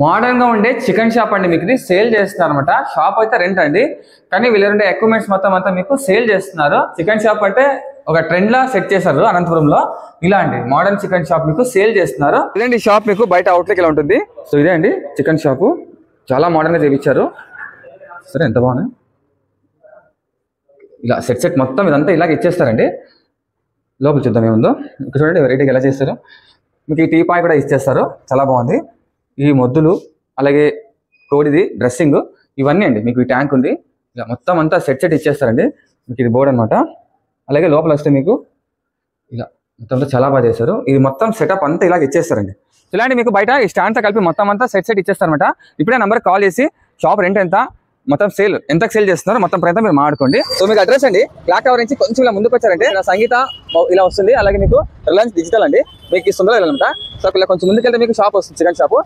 Modern గా ఉండే chicken shop అండి. మీకు ఇది సేల్ చేస్తున్నారు అనమాట. షాప్ అయితే రెంట్ అండి, కానీ వీళ్ళంటే ఎక్విప్మెంట్స్ మొత్తం అంతా మీకు సేల్ చేస్తున్నారు. చికెన్ షాప్ అంటే ఒక ట్రెండ్ లా సెట్ చేశారు అనంతపురంలో. ఇలా అండి మోడర్న్ చికెన్ షాప్ మీకు సేల్ చేస్తున్నారు. ఇదండి షాప్ మీకు బయట అవుట్లెట్ ఇలా ఉంటుంది. సో ఇదే అండి చికెన్ షాపు, చాలా మోడర్న్ గా చేయించారు. సరే ఎంత బాగున్నాయి. ఇలా సెట్ మొత్తం ఇదంతా ఇలాగ ఇచ్చేస్తారండి. లోపల చూద్దాం ఏముందో. ఇక్కడ చూడండి వెరైటీగా ఎలా చేస్తారు. మీకు ఈ టీ పాయ్ కూడా ఇచ్చేస్తారు, చాలా బాగుంది. ఈ మొద్దులు, అలాగే కోడిది డ్రెస్సింగ్, ఇవన్నీ అండి. మీకు ఈ ట్యాంక్ ఉంది, ఇలా మొత్తం అంతా సెట్ ఇచ్చేస్తారండి. మీకు ఇది బోర్డ్ అనమాట. అలాగే లోపల వస్తే మీకు ఇలా మొత్తం చాలా బాగా చేశారు. ఇది మొత్తం సెటప్ అంతా ఇలాగ ఇచ్చేస్తారండి. ఇలాంటి మీకు బయట ఈ స్టాండ్తో కలిపి మొత్తం అంతా సెట్ ఇచ్చేస్తారనమాట. ఇప్పుడే నెంబర్ కాల్ చేసి షాప్ రెంట్ ఎంత, మొత్తం సేల్ ఎంతకు సేల్ చేస్తున్నారు మొత్తం ప్రయత్నం మీరు మాట్లాడుకోండి. సో మీకు అడ్రస్ అండి క్లాక్ టవర్ నుంచి కొంచెం ఇలా ముందుకు వచ్చారంటే సంగీత ఇలా వస్తుంది. అలాగే మీకు రిలయన్స్ డిజిటల్ అండి మీకు ఇస్తుందో అనమాట. సో ఇలా కొంచెం ముందుకెళ్తే మీకు షాప్ వస్తుంది, చికెన్ షాప్.